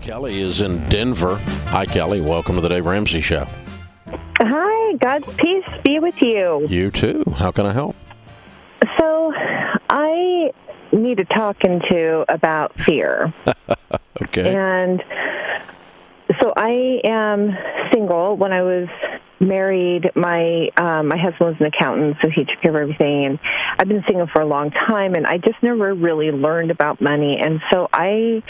Kelly is in Denver. Hi, Kelly. Welcome to the Dave Ramsey Show. Hi. God's peace be with you. You too. How can I help? So I need to talk into about fear. Okay. And so I am single. When I was married, my husband was an accountant, so he took care of everything. And I've been single for a long time, and I just never really learned about money. And so I'm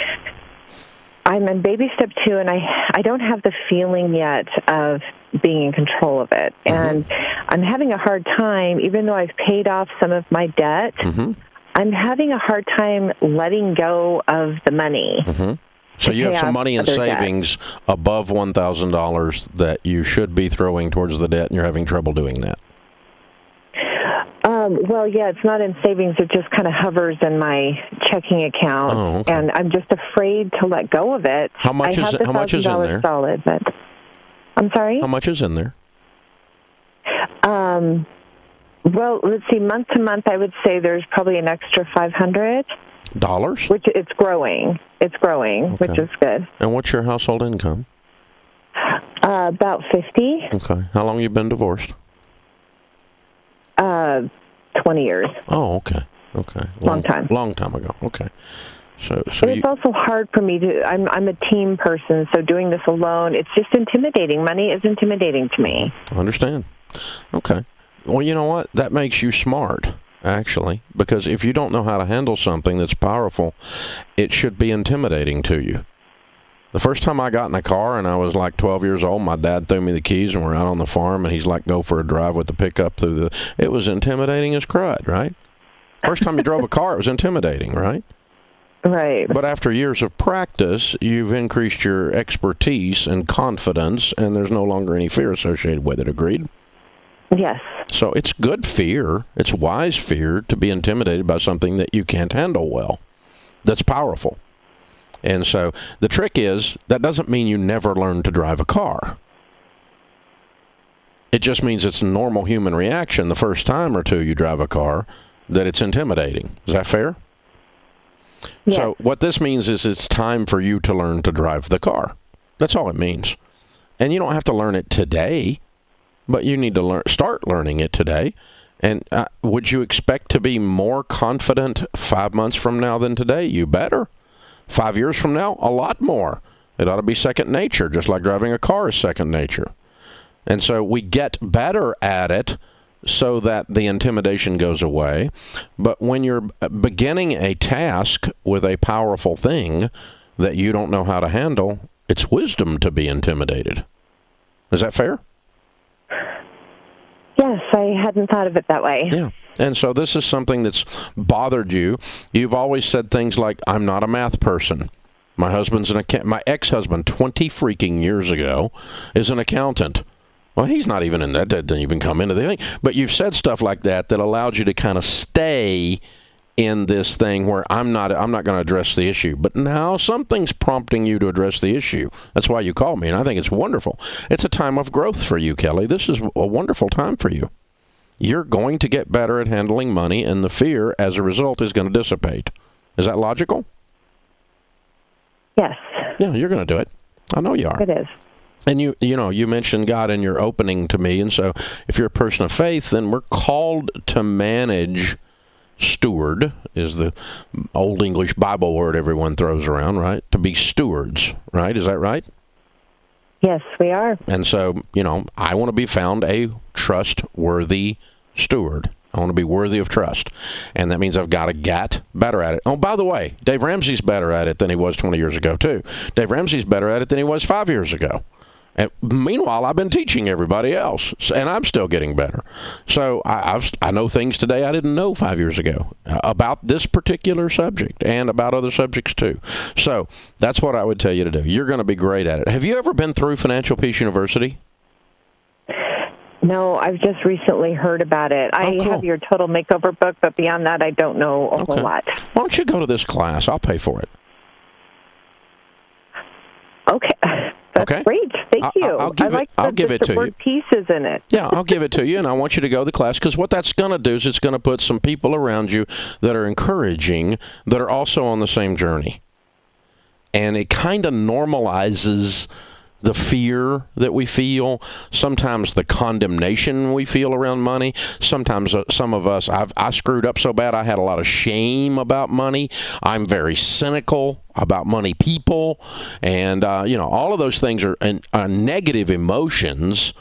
in baby step 2, and I don't have the feeling yet of being in control of it. Mm-hmm. And I'm having a hard time, even though I've paid off some of my debt, Mm-hmm. I'm having a hard time letting go of the money. Mm-hmm. So you have some money in savings above $1,000 that you should be throwing towards the debt, and you're having trouble doing that. Well, yeah, it's not in savings. It just kind of hovers in my checking account, okay. And I'm just afraid to let go of it. How much is in there? Solid, but I'm sorry. How much is in there? Well, let's see. Month to month, I would say there's probably an extra $500. Which it's growing. It's growing, okay. Which is good. And what's your household income? About 50. Okay. How long have you been divorced? 20 years. Oh, okay. Okay. Long time. Long time ago. Okay. So but it's also hard for me to. I'm a team person, so doing this alone, it's just intimidating. Money is intimidating to me. I understand. Okay. Well, you know what? That makes you smart, actually, because if you don't know how to handle something that's powerful, it should be intimidating to you. The first time I got in a car and I was like 12 years old, my dad threw me the keys and we're out on the farm and he's like, go for a drive with the pickup it was intimidating as crud, right? First time you drove a car, it was intimidating, right? Right. But after years of practice, you've increased your expertise and confidence, and there's no longer any fear associated with it. Agreed? Yes. So it's good fear. It's wise fear to be intimidated by something that you can't handle well. That's powerful. And so the trick is, that doesn't mean you never learn to drive a car. It just means it's a normal human reaction the first time or two you drive a car that it's intimidating. Is that fair? Yes. So what this means is it's time for you to learn to drive the car. That's all it means. And you don't have to learn it today, but you need to start learning it today. And would you expect to be more confident 5 months from now than today? You better. 5 years from now, a lot more. It ought to be second nature, just like driving a car is second nature. And so we get better at it so that the intimidation goes away. But when you're beginning a task with a powerful thing that you don't know how to handle, it's wisdom to be intimidated. Is that fair? Yes, I hadn't thought of it that way. Yeah. And so this is something that's bothered you. You've always said things like, I'm not a math person. My husband's my ex-husband 20 freaking years ago is an accountant. Well, he's not even in that. That didn't even come into the thing. But you've said stuff like that allowed you to kind of stay in this thing where I'm not going to address the issue. But now something's prompting you to address the issue. That's why you called me, and I think it's wonderful. It's a time of growth for you, Kelly. This is a wonderful time for you. You're going to get better at handling money, and the fear, as a result, is going to dissipate. Is that logical? Yes. Yeah, you're going to do it. I know you are. It is. And you mentioned God in your opening to me, and so if you're a person of faith, then we're called to manage. Steward is the old English Bible word everyone throws around, right? To be stewards, right? Is that right? Yes, we are. And so, I want to be found a trustworthy steward. I want to be worthy of trust. And that means I've got to get better at it. Oh, by the way, Dave Ramsey's better at it than he was 20 years ago, too. Dave Ramsey's better at it than he was 5 years ago. And meanwhile, I've been teaching everybody else, and I'm still getting better. So I know things today I didn't know 5 years ago about this particular subject and about other subjects too. So that's what I would tell you to do. You're going to be great at it. Have you ever been through Financial Peace University? No, I've just recently heard about it. I have your Total Makeover book, but beyond that, I don't know a whole lot. Why don't you go to this class? I'll pay for it. Okay. That's great. Thank you. I'll give it to you. The word pieces in it. Yeah, I'll give it to you, and I want you to go to the class, because what that's going to do is it's going to put some people around you that are encouraging, that are also on the same journey. and it kind of normalizes the fear that we feel, sometimes the condemnation we feel around money. Sometimes some of us, I screwed up so bad I had a lot of shame about money. I'm very cynical about money people. And, all of those things are negative emotions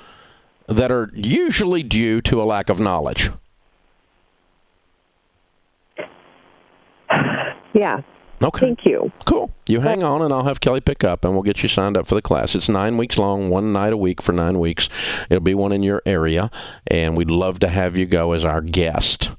that are usually due to a lack of knowledge. Yeah. Okay. Thank you. Cool. You hang on, and I'll have Kelly pick up, and we'll get you signed up for the class. It's 9 weeks long, one night a week for 9 weeks. It'll be one in your area, and we'd love to have you go as our guest.